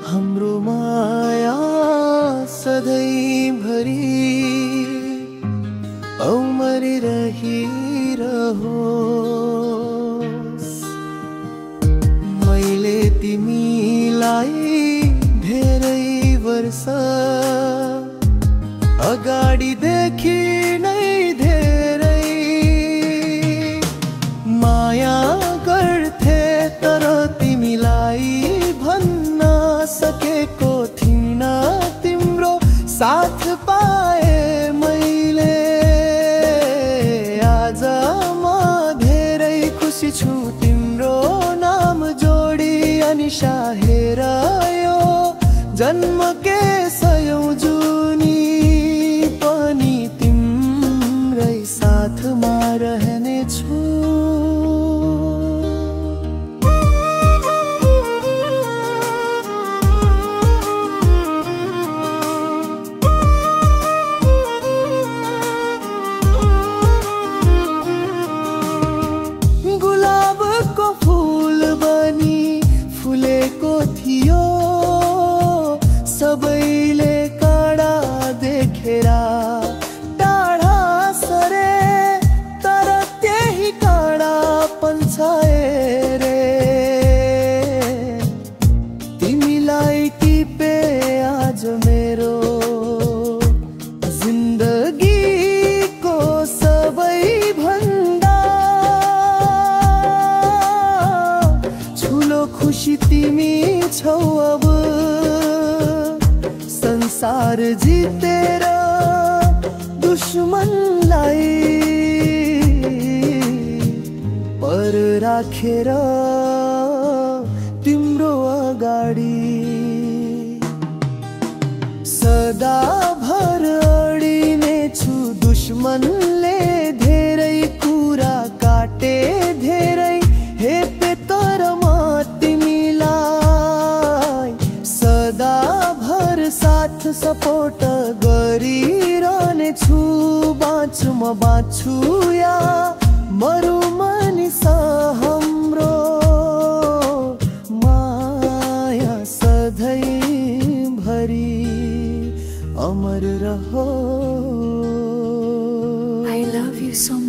हाम्रो माया सधैँभरि अमर रहिरहोस्। मैले तिमीलाई धेरै वर्ष अगाडिदेखि नै धेरै माया गर्थे, तर तिमीलाई भन्न सकेको थिइन। तिम्रो साथ पाए मैले, आज म धेरै खुसी छु। तिम्रो नाम जोडी अनिशा हेर यो जन्म के सयौं जुनी पनि तिम्रै साथमा रहने छु। गुलाबको फूल बनी फुलेको थियो, सबैले काँडा देखेर टाढा सरे, तर त्यही काँडा पन्छाए रे। तिमीलाई टिपे आज मेरो जिन्दगीको सबैभन्दा ठुलो खुसी तिमी छौ। अब संसार जितेर दुश्मनलाई पर राखेर तिम्रो अगाडि सदाभर अडिने छु। दुश्मनले धेरै कुरा काटे, धेरै हेपे, तर म तिमीलाई सदाभर साथ सपोर्ट गरिरहने छु। बाँच्छु म बाँच्छु या मरु मानिस, हाम्रो माया सधैँभरि अमर रहो। I love you so much.